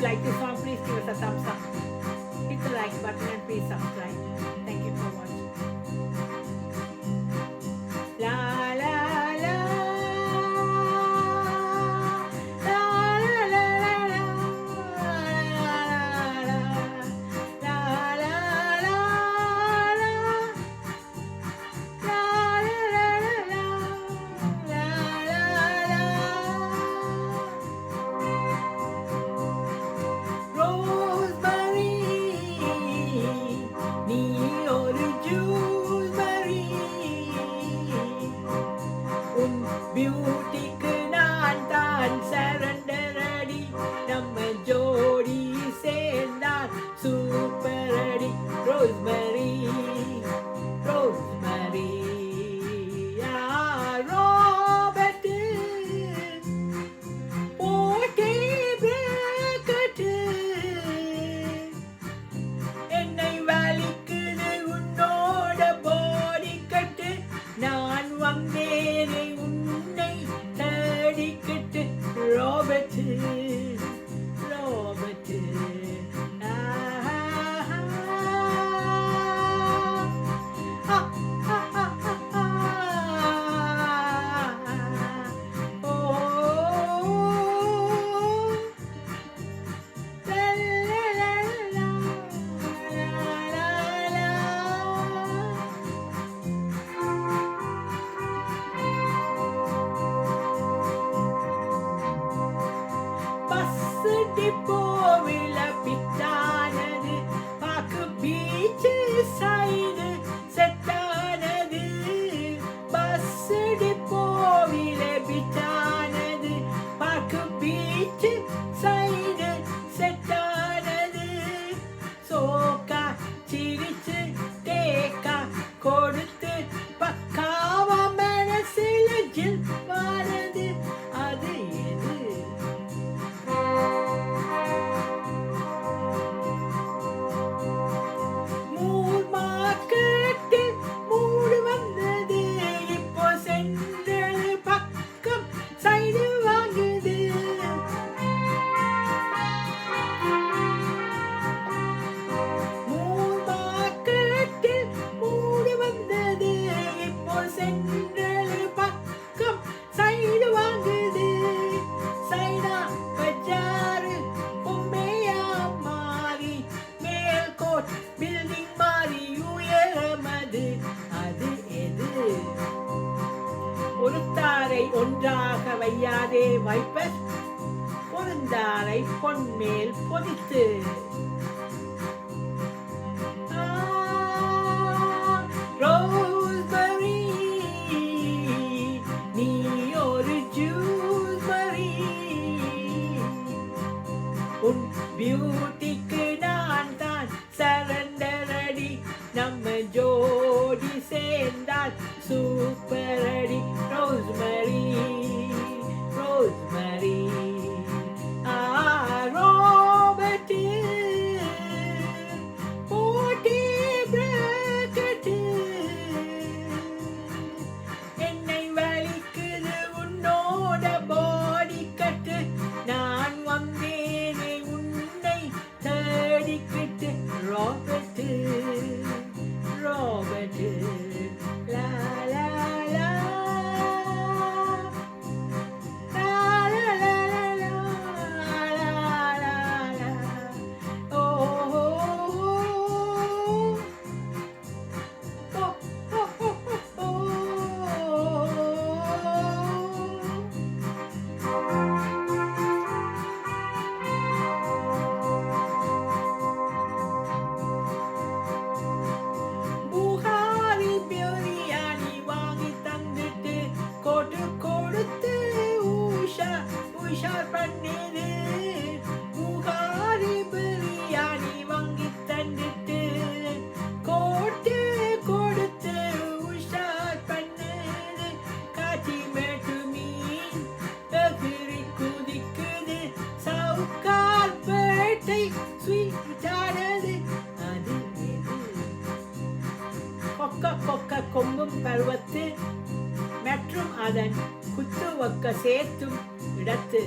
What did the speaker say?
you like this song, please give us a thumbs up. Hit the like button and please subscribe. Thank you for watching. La la la. பியூட்டிக்கு நான் தான் சரண்டரடி நம்ம ஜோடி சேர்ந்தால் super அடி rosemary rosemary Robert போட்டே பிரேக்கட்டு என்னை வலிக்குது உன்னோட பாடி கட்டு நான் வந்தேனே Robert, Robert, டிப்போவில பிட்டானது பாக்கு பீச்சு சைடு செட்டானது பஸ் டிப்போவில பிட்டானது பாக்கு பீச்சு சைடு செட்டானது சோக்கா சிரிச்சு தேக்கா கொடுத்து பக்காவா மனசுல ஜில் வாரது அது எது ஒருத்தாரை ஒன்றாக வையாதே வைப்பர் பொருந்தாரை பொன்மேல் பொதித்து ரோஸ்மரி நீ ஒரு ஜூஸ்மரி உன் பியூட்டிக்கு நான் தான் சரண்டரடி நம்ம ஜோடி சேர்ந்தால் சூப்பர் அடி ரோஸ்மரி ரோஸ்மரி ராபர்ட் போட்டி பிரேக்கட்டு என்னை வலிக்குது உன்னோட பாடி கட்டு நான் வந்தேனே உன்னை தேடிக்கிட்டு Robert Robert la la la கொக்க கொம்பும் பருவத்து மற்றும் அதன் குத்துவக்க சேர்த்தும் இடத்து